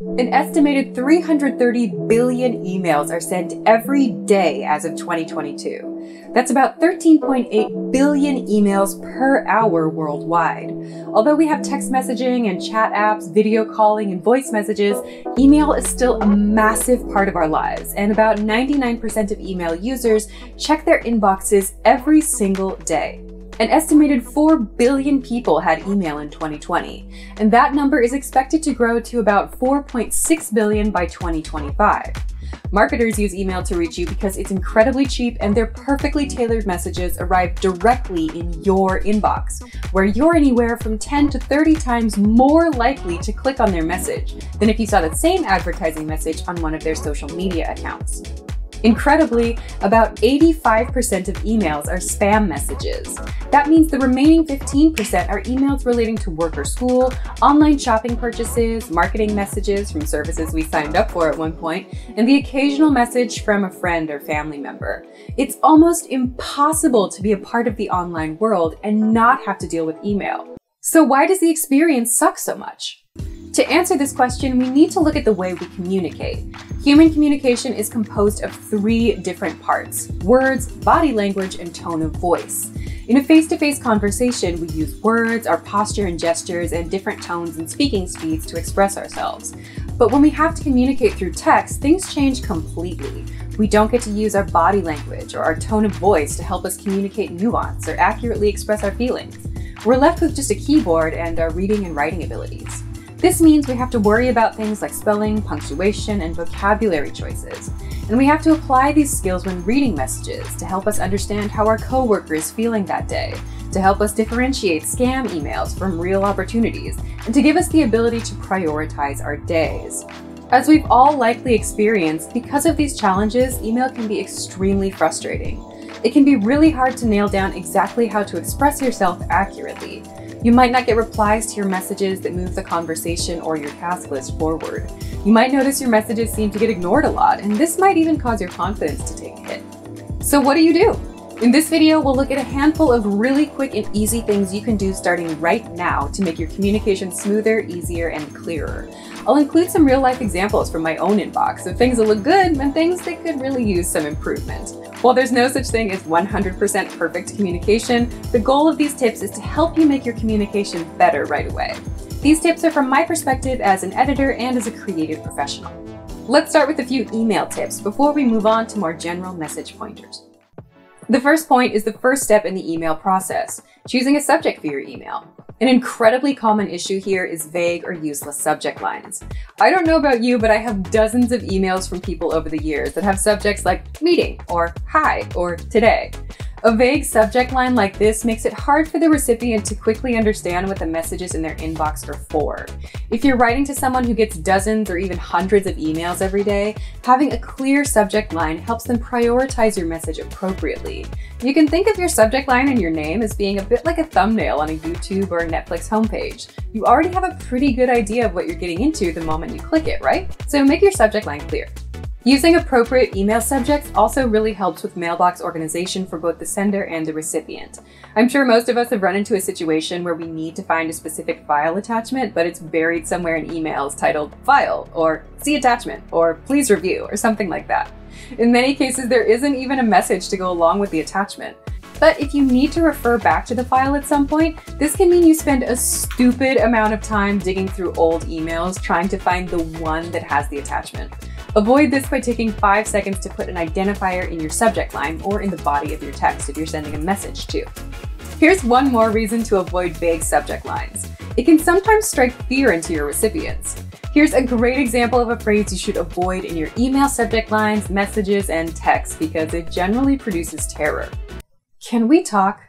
An estimated 330 billion emails are sent every day as of 2022. That's about 13.8 billion emails per hour worldwide. Although we have text messaging and chat apps, video calling, and voice messages, email is still a massive part of our lives, and about 99% of email users check their inboxes every single day. An estimated 4 billion people had email in 2020, and that number is expected to grow to about 4.6 billion by 2025. Marketers use email to reach you because it's incredibly cheap and their perfectly tailored messages arrive directly in your inbox, where you're anywhere from 10 to 30 times more likely to click on their message than if you saw the same advertising message on one of their social media accounts. Incredibly, about 85% of emails are spam messages. That means the remaining 15% are emails relating to work or school, online shopping purchases, marketing messages from services we signed up for at one point, and the occasional message from a friend or family member. It's almost impossible to be a part of the online world and not have to deal with email. So why does the experience suck so much? To answer this question, we need to look at the way we communicate. Human communication is composed of 3 different parts: words, body language, and tone of voice. In a face-to-face conversation, we use words, our posture and gestures, and different tones and speaking speeds to express ourselves. But when we have to communicate through text, things change completely. We don't get to use our body language or our tone of voice to help us communicate nuance or accurately express our feelings. We're left with just a keyboard and our reading and writing abilities. This means we have to worry about things like spelling, punctuation, and vocabulary choices. And we have to apply these skills when reading messages to help us understand how our coworker is feeling that day, to help us differentiate scam emails from real opportunities, and to give us the ability to prioritize our days. As we've all likely experienced, because of these challenges, email can be extremely frustrating. It can be really hard to nail down exactly how to express yourself accurately. You might not get replies to your messages that move the conversation or your task list forward. You might notice your messages seem to get ignored a lot, and this might even cause your confidence to take a hit. So what do you do? In this video, we'll look at a handful of really quick and easy things you can do starting right now to make your communication smoother, easier, and clearer. I'll include some real-life examples from my own inbox of things that look good and things that could really use some improvement. While there's no such thing as 100% perfect communication, the goal of these tips is to help you make your communication better right away. These tips are from my perspective as an editor and as a creative professional. Let's start with a few email tips before we move on to more general message pointers. The first point is the first step in the email process, choosing a subject for your email. An incredibly common issue here is vague or useless subject lines. I don't know about you, but I have dozens of emails from people over the years that have subjects like meeting or hi or today. A vague subject line like this makes it hard for the recipient to quickly understand what the messages in their inbox are for. If you're writing to someone who gets dozens or even hundreds of emails every day, having a clear subject line helps them prioritize your message appropriately. You can think of your subject line and your name as being a bit like a thumbnail on a YouTube or a Netflix homepage. You already have a pretty good idea of what you're getting into the moment you click it, right? So make your subject line clear. Using appropriate email subjects also really helps with mailbox organization for both the sender and the recipient. I'm sure most of us have run into a situation where we need to find a specific file attachment, but it's buried somewhere in emails titled File, or See Attachment, or Please Review, or something like that. In many cases, there isn't even a message to go along with the attachment. But if you need to refer back to the file at some point, this can mean you spend a stupid amount of time digging through old emails trying to find the one that has the attachment. Avoid this by taking 5 seconds to put an identifier in your subject line or in the body of your text if you're sending a message too. Here's one more reason to avoid vague subject lines. It can sometimes strike fear into your recipients. Here's a great example of a phrase you should avoid in your email subject lines, messages, and text because it generally produces terror. Can we talk?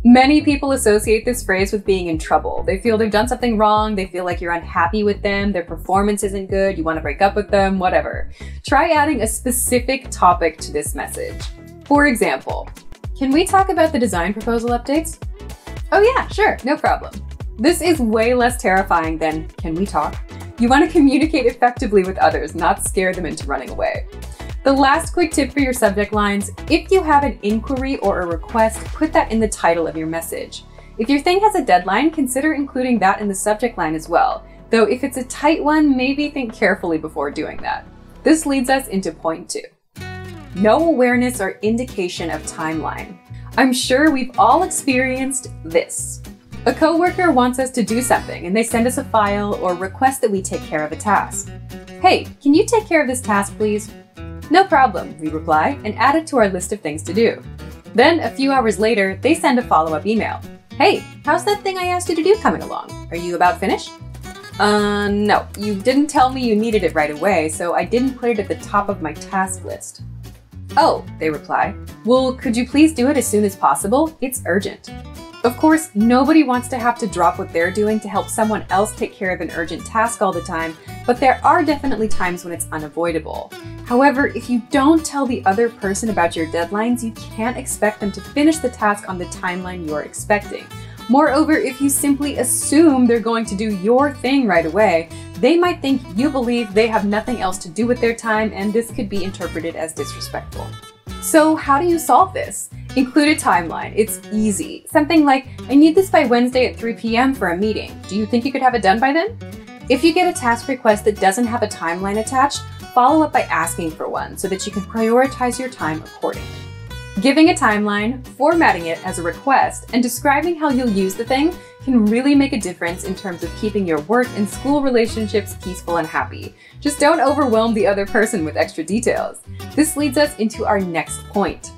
Many people associate this phrase with being in trouble. They feel they've done something wrong, they feel like you're unhappy with them, their performance isn't good, you want to break up with them, whatever. Try adding a specific topic to this message. For example, can we talk about the design proposal updates? Oh yeah, sure, no problem. This is way less terrifying than, can we talk? You want to communicate effectively with others, not scare them into running away. The last quick tip for your subject lines, if you have an inquiry or a request, put that in the title of your message. If your thing has a deadline, consider including that in the subject line as well, though if it's a tight one, maybe think carefully before doing that. This leads us into point 2. No awareness or indication of timeline. I'm sure we've all experienced this. A coworker wants us to do something and they send us a file or request that we take care of a task. Hey, can you take care of this task, please? No problem, we reply and add it to our list of things to do. Then a few hours later, they send a follow-up email. Hey, how's that thing I asked you to do coming along? Are you about finished? No, you didn't tell me you needed it right away, so I didn't put it at the top of my task list. Oh, they reply. Well, could you please do it as soon as possible? It's urgent. Of course, nobody wants to have to drop what they're doing to help someone else take care of an urgent task all the time, but there are definitely times when it's unavoidable. However, if you don't tell the other person about your deadlines, you can't expect them to finish the task on the timeline you're expecting. Moreover, if you simply assume they're going to do your thing right away, they might think you believe they have nothing else to do with their time, and this could be interpreted as disrespectful. So how do you solve this? Include a timeline. It's easy. Something like, I need this by Wednesday at 3 p.m. for a meeting. Do you think you could have it done by then? If you get a task request that doesn't have a timeline attached, follow up by asking for one so that you can prioritize your time accordingly. Giving a timeline, formatting it as a request, and describing how you'll use the thing can really make a difference in terms of keeping your work and school relationships peaceful and happy. Just don't overwhelm the other person with extra details. This leads us into our next point.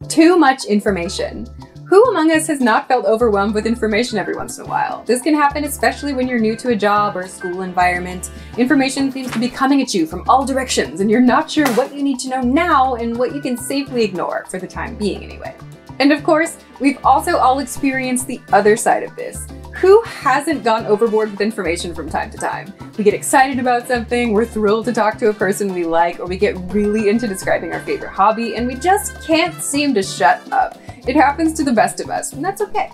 Too much information. Who among us has not felt overwhelmed with information every once in a while? This can happen especially when you're new to a job or a school environment. Information seems to be coming at you from all directions and you're not sure what you need to know now and what you can safely ignore, for the time being anyway. And of course, we've also all experienced the other side of this. Who hasn't gone overboard with information from time to time? We get excited about something, we're thrilled to talk to a person we like, or we get really into describing our favorite hobby, and we just can't seem to shut up. It happens to the best of us, and that's okay.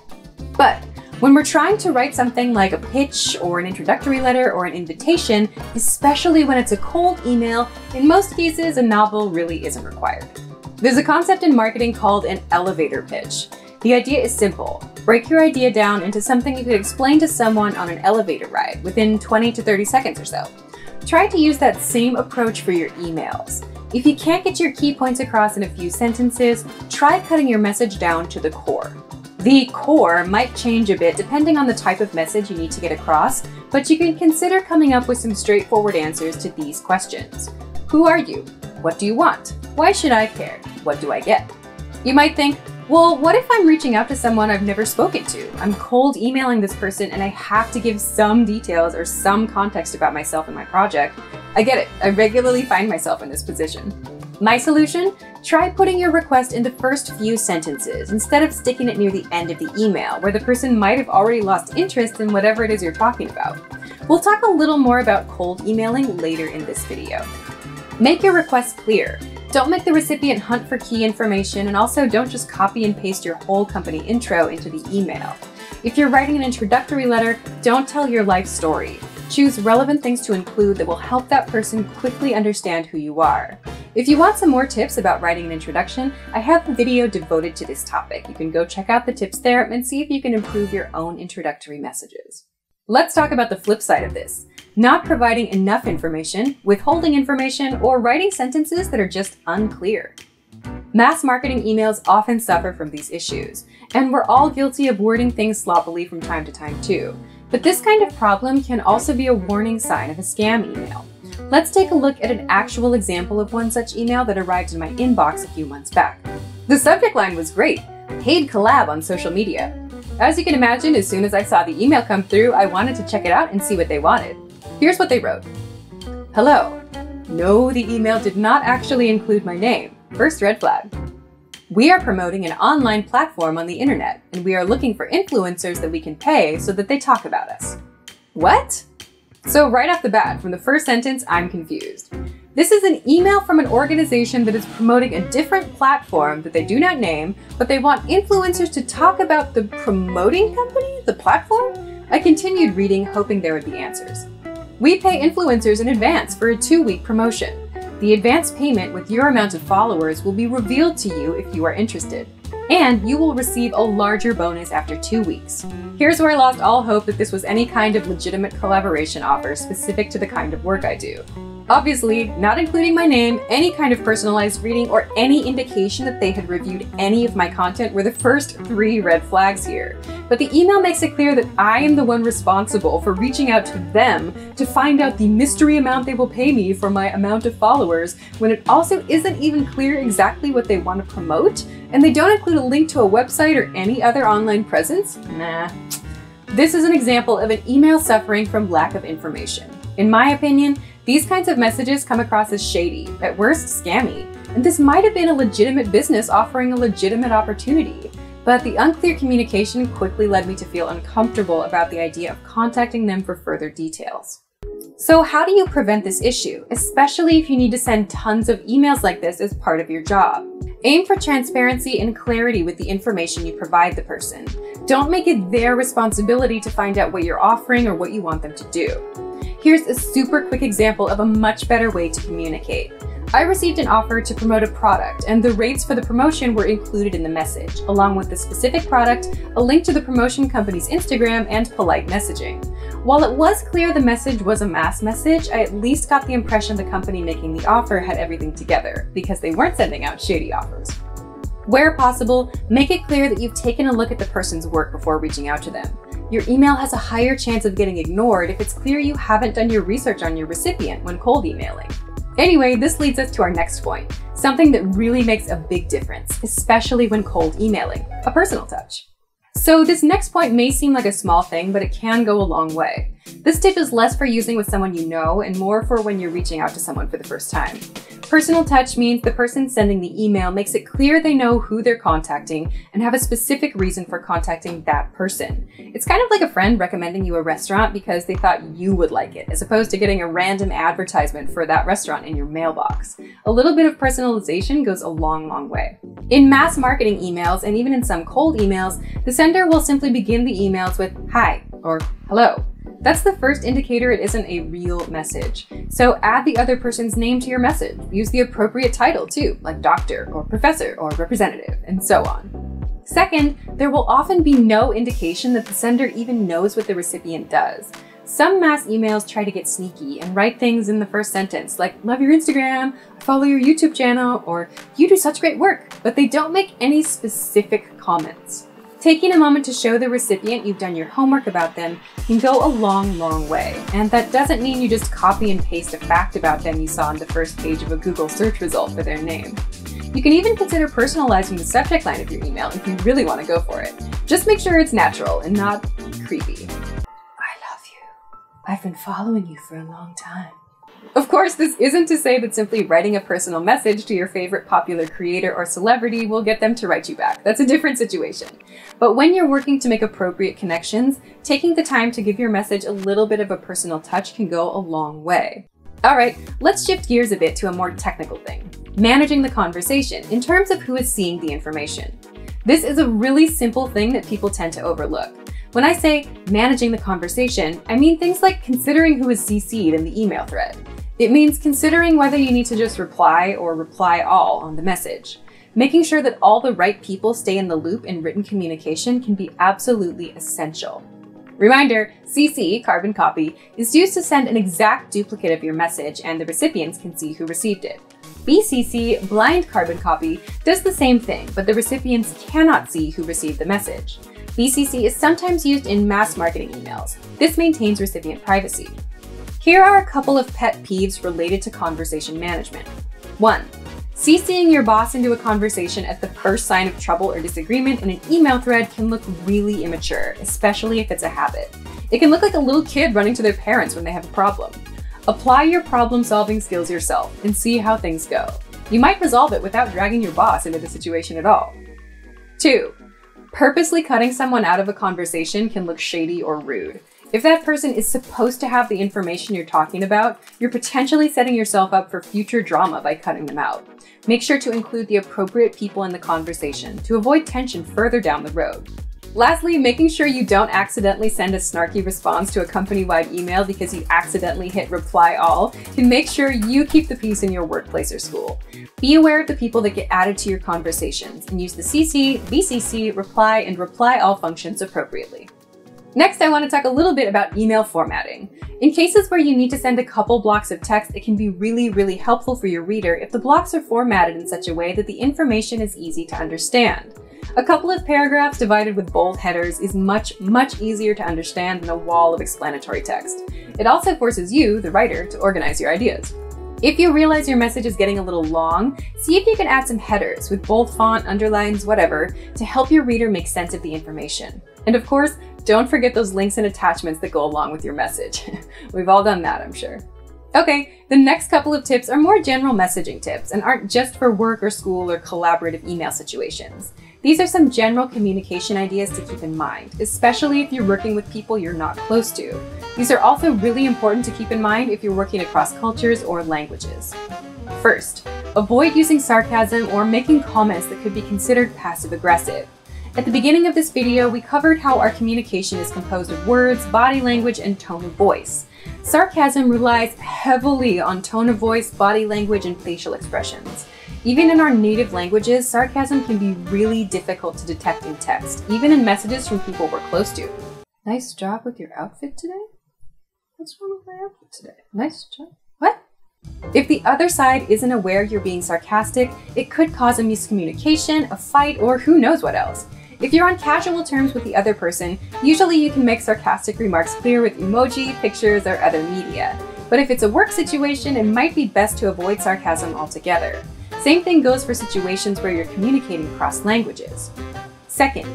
But when we're trying to write something like a pitch or an introductory letter or an invitation, especially when it's a cold email, in most cases, a novel really isn't required. There's a concept in marketing called an elevator pitch. The idea is simple. Break your idea down into something you could explain to someone on an elevator ride within 20 to 30 seconds or so. Try to use that same approach for your emails. If you can't get your key points across in a few sentences, try cutting your message down to the core. The core might change a bit depending on the type of message you need to get across, but you can consider coming up with some straightforward answers to these questions. Who are you? What do you want? Why should I care? What do I get? You might think, well, what if I'm reaching out to someone I've never spoken to? I'm cold emailing this person and I have to give some details or some context about myself and my project. I get it. I regularly find myself in this position. My solution? Try putting your request in the first few sentences instead of sticking it near the end of the email, where the person might have already lost interest in whatever it is you're talking about. We'll talk a little more about cold emailing later in this video. Make your request clear. Don't make the recipient hunt for key information, and also don't just copy and paste your whole company intro into the email. If you're writing an introductory letter, don't tell your life story. Choose relevant things to include that will help that person quickly understand who you are. If you want some more tips about writing an introduction, I have a video devoted to this topic. You can go check out the tips there and see if you can improve your own introductory messages. Let's talk about the flip side of this. Not providing enough information, withholding information, or writing sentences that are just unclear. Mass marketing emails often suffer from these issues, and we're all guilty of wording things sloppily from time to time too. But this kind of problem can also be a warning sign of a scam email. Let's take a look at an actual example of one such email that arrived in my inbox a few months back. The subject line was great, paid collab on social media. As you can imagine, as soon as I saw the email come through, I wanted to check it out and see what they wanted. Here's what they wrote. Hello. No, the email did not actually include my name. First red flag. We are promoting an online platform on the internet, and we are looking for influencers that we can pay so that they talk about us. What? So right off the bat, from the first sentence, I'm confused. This is an email from an organization that is promoting a different platform that they do not name, but they want influencers to talk about the promoting company, the platform? I continued reading, hoping there would be answers. We pay influencers in advance for a 2-week promotion. The advance payment with your amount of followers will be revealed to you if you are interested. And you will receive a larger bonus after 2 weeks. Here's where I lost all hope that this was any kind of legitimate collaboration offer specific to the kind of work I do. Obviously, not including my name, any kind of personalized reading, or any indication that they had reviewed any of my content were the first 3 red flags here. But the email makes it clear that I am the one responsible for reaching out to them to find out the mystery amount they will pay me for my amount of followers, when it also isn't even clear exactly what they want to promote, and they don't include a link to a website or any other online presence? Nah. This is an example of an email suffering from lack of information. In my opinion, these kinds of messages come across as shady, at worst scammy, and this might have been a legitimate business offering a legitimate opportunity. But the unclear communication quickly led me to feel uncomfortable about the idea of contacting them for further details. So how do you prevent this issue, especially if you need to send tons of emails like this as part of your job? Aim for transparency and clarity with the information you provide the person. Don't make it their responsibility to find out what you're offering or what you want them to do. Here's a super quick example of a much better way to communicate. I received an offer to promote a product, and the rates for the promotion were included in the message, along with the specific product, a link to the promotion company's Instagram, and polite messaging. While it was clear the message was a mass message, I at least got the impression the company making the offer had everything together, because they weren't sending out shady offers. Where possible, make it clear that you've taken a look at the person's work before reaching out to them. Your email has a higher chance of getting ignored if it's clear you haven't done your research on your recipient when cold emailing. Anyway, this leads us to our next point, something that really makes a big difference, especially when cold emailing: a personal touch. So this next point may seem like a small thing, but it can go a long way. This tip is less for using with someone you know and more for when you're reaching out to someone for the first time. Personal touch means the person sending the email makes it clear they know who they're contacting and have a specific reason for contacting that person. It's kind of like a friend recommending you a restaurant because they thought you would like it, as opposed to getting a random advertisement for that restaurant in your mailbox. A little bit of personalization goes a long, long way. In mass marketing emails, and even in some cold emails, the sender will simply begin the emails with "Hi" or "Hello." That's the first indicator it isn't a real message. So add the other person's name to your message. Use the appropriate title too, like doctor or professor or representative, and so on. Second, there will often be no indication that the sender even knows what the recipient does. Some mass emails try to get sneaky and write things in the first sentence like "Love your Instagram," "I follow your YouTube channel," or "You do such great work," but they don't make any specific comments. Taking a moment to show the recipient you've done your homework about them can go a long, long way. And that doesn't mean you just copy and paste a fact about them you saw on the first page of a Google search result for their name. You can even consider personalizing the subject line of your email if you really want to go for it. Just make sure it's natural and not creepy. "I love you. I've been following you for a long time." Of course, this isn't to say that simply writing a personal message to your favorite popular creator or celebrity will get them to write you back. That's a different situation. But when you're working to make appropriate connections, taking the time to give your message a little bit of a personal touch can go a long way. All right, let's shift gears a bit to a more technical thing: managing the conversation in terms of who is seeing the information. This is a really simple thing that people tend to overlook. When I say managing the conversation, I mean things like considering who is CC'd in the email thread. It means considering whether you need to just reply or reply all on the message. Making sure that all the right people stay in the loop in written communication can be absolutely essential. Reminder, CC, carbon copy, is used to send an exact duplicate of your message and the recipients can see who received it. BCC, blind carbon copy, does the same thing, but the recipients cannot see who received the message. BCC is sometimes used in mass marketing emails. This maintains recipient privacy. Here are a couple of pet peeves related to conversation management. 1. CCing your boss into a conversation at the first sign of trouble or disagreement in an email thread can look really immature, especially if it's a habit. It can look like a little kid running to their parents when they have a problem. Apply your problem-solving skills yourself and see how things go. You might resolve it without dragging your boss into the situation at all. 2. Purposely cutting someone out of a conversation can look shady or rude. If that person is supposed to have the information you're talking about, you're potentially setting yourself up for future drama by cutting them out. Make sure to include the appropriate people in the conversation to avoid tension further down the road. Lastly, making sure you don't accidentally send a snarky response to a company-wide email because you accidentally hit reply all can make sure you keep the peace in your workplace or school. Be aware of the people that get added to your conversations and use the CC, VCC, reply, and reply all functions appropriately. Next, I want to talk a little bit about email formatting. In cases where you need to send a couple blocks of text, it can be really helpful for your reader if the blocks are formatted in such a way that the information is easy to understand. A couple of paragraphs divided with bold headers is much easier to understand than a wall of explanatory text. It also forces you, the writer, to organize your ideas. If you realize your message is getting a little long, see if you can add some headers with bold font, underlines, whatever, to help your reader make sense of the information. And of course, don't forget those links and attachments that go along with your message. We've all done that, I'm sure. Okay, the next couple of tips are more general messaging tips and aren't just for work or school or collaborative email situations. These are some general communication ideas to keep in mind, especially if you're working with people you're not close to. These are also really important to keep in mind if you're working across cultures or languages. First, avoid using sarcasm or making comments that could be considered passive-aggressive. At the beginning of this video, we covered how our communication is composed of words, body language, and tone of voice. Sarcasm relies heavily on tone of voice, body language, and facial expressions. Even in our native languages, sarcasm can be really difficult to detect in text, even in messages from people we're close to. Nice job with your outfit today? What's wrong with my outfit today? Nice job. What? If the other side isn't aware you're being sarcastic, it could cause a miscommunication, a fight, or who knows what else. If you're on casual terms with the other person, usually you can make sarcastic remarks clear with emoji, pictures, or other media. But if it's a work situation, it might be best to avoid sarcasm altogether. Same thing goes for situations where you're communicating across languages. Second,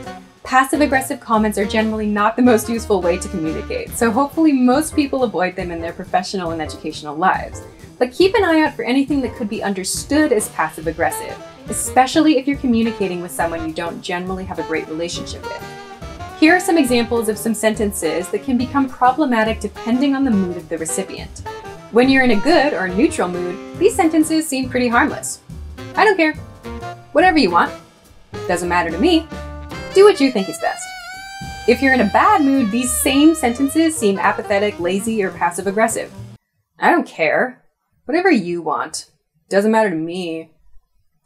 passive-aggressive comments are generally not the most useful way to communicate, so hopefully most people avoid them in their professional and educational lives. But keep an eye out for anything that could be understood as passive-aggressive, especially if you're communicating with someone you don't generally have a great relationship with. Here are some examples of some sentences that can become problematic depending on the mood of the recipient. When you're in a good or neutral mood, these sentences seem pretty harmless. I don't care. Whatever you want. Doesn't matter to me. Do what you think is best. If you're in a bad mood, these same sentences seem apathetic, lazy, or passive-aggressive. I don't care. Whatever you want. Doesn't matter to me.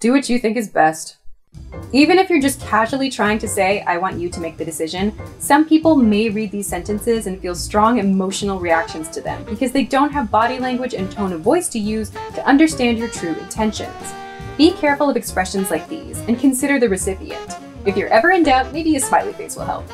Do what you think is best. Even if you're just casually trying to say, I want you to make the decision, some people may read these sentences and feel strong emotional reactions to them because they don't have body language and tone of voice to use to understand your true intentions. Be careful of expressions like these and consider the recipient. If you're ever in doubt, maybe a smiley face will help.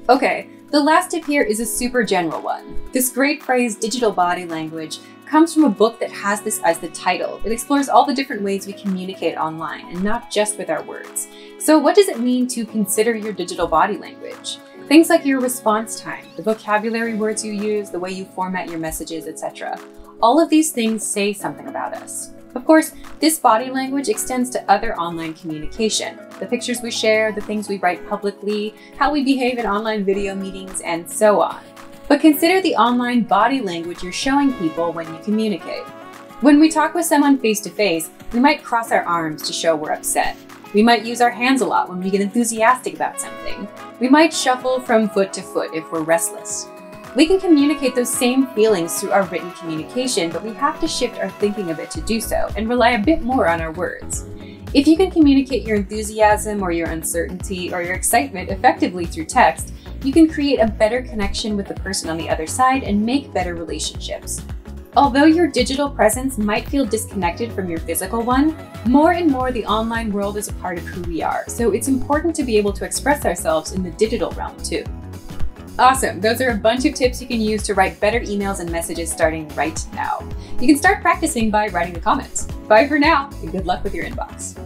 Okay, the last tip here is a super general one. This great phrase, digital body language, comes from a book that has this as the title. It explores all the different ways we communicate online and not just with our words. So what does it mean to consider your digital body language? Things like your response time, the vocabulary words you use, the way you format your messages, etc. All of these things say something about us. Of course, this body language extends to other online communication. The pictures we share, the things we write publicly, how we behave in online video meetings, and so on. But consider the online body language you're showing people when you communicate. When we talk with someone face-to-face, we might cross our arms to show we're upset. We might use our hands a lot when we get enthusiastic about something. We might shuffle from foot to foot if we're restless. We can communicate those same feelings through our written communication, but we have to shift our thinking a bit to do so and rely a bit more on our words. If you can communicate your enthusiasm or your uncertainty or your excitement effectively through text, you can create a better connection with the person on the other side and make better relationships. Although your digital presence might feel disconnected from your physical one, more and more the online world is a part of who we are, so it's important to be able to express ourselves in the digital realm too. Awesome, those are a bunch of tips you can use to write better emails and messages starting right now. You can start practicing by writing the comments. Bye for now, and good luck with your inbox.